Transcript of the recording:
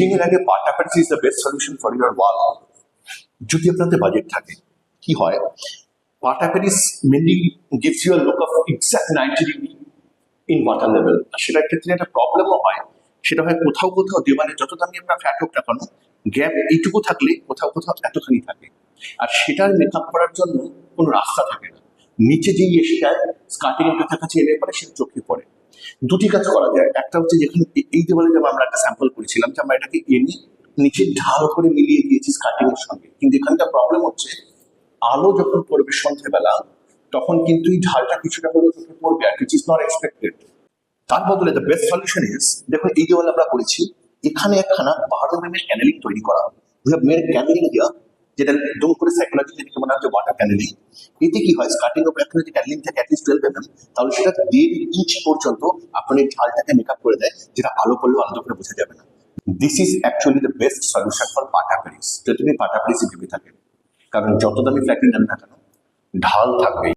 Painting এর আগে পাটা Paris is the best solution for your wall. যদি আপনাদের বাজেট থাকে, কি হয়, পাটা Paris mainly gives you a look of exact 90 degree in water level. সেটার ক্ষেত্রে একটা প্রবলেমও হয়, সেটা হয় কোথাও কোথাও দেওয়ালে যত দামি আপনার ফ্ল্যাট হোক না কেন, গ্যাপ এইটুকু থাকলে কোথাও কোথাও এতখানি থাকে, আর সেটার মেকআপ করার জন্য কোনো রাস্তা থাকে না। নিচে যেই এসে যায় স্কার্টিং এর কাছাকাছি এলে পরে সেটা চোখে পড়ে। দুটি কাজ করা যায়, একটা হচ্ছে যেখানে এই দেওয়ালে যেমন আমরা একটা স্যাম্পল করেছিলাম যে আমরা এটাকে এনে নিচে ঢাল করে মিলিয়ে দিয়েছি স্কার্টিং এর সঙ্গে, কিন্তু এখানটা প্রবলেম হচ্ছে আলো যখন পড়বে সন্ধ্যেবেলা তখন কিন্তু এই ঢালটা কিছুটা হলেও চোখে পড়বে, আর which is not expected। তার বদলে দ্য বেস্ট সলিউশন ইজ, দেখুন এই দেওয়ালে আমরা করেছি এখানে একখানা 12 mm ক্যানেলিং তৈরি করা। উই হ্যাভ মেড ক্যানেলিং হিয়ার, যেটা দুম করে সাইকোলজি যেটাকে মনে হচ্ছে ওয়াটার ক্যানেলিং। এতে কি হয়, স্টার্টিং অফ একটা যদি ক্যানেলিং থাকে অ্যাটলিস্ট 12 mm, তাহলে সেটা 1.5 ইঞ্চ পর্যন্ত আপনার এই ঢালটাকে মেকআপ করে দেয়, যেটা আলো পড়লেও আলাদা করে বোঝা যাবে না। This is actually the best solution for পাটা প্যারিস, যদি তুমি পাটা প্যারিসে ভেবে থাকেন, কারণ যত দামি ফ্ল্যাটই নেন না কেন ঢাল থাকবে।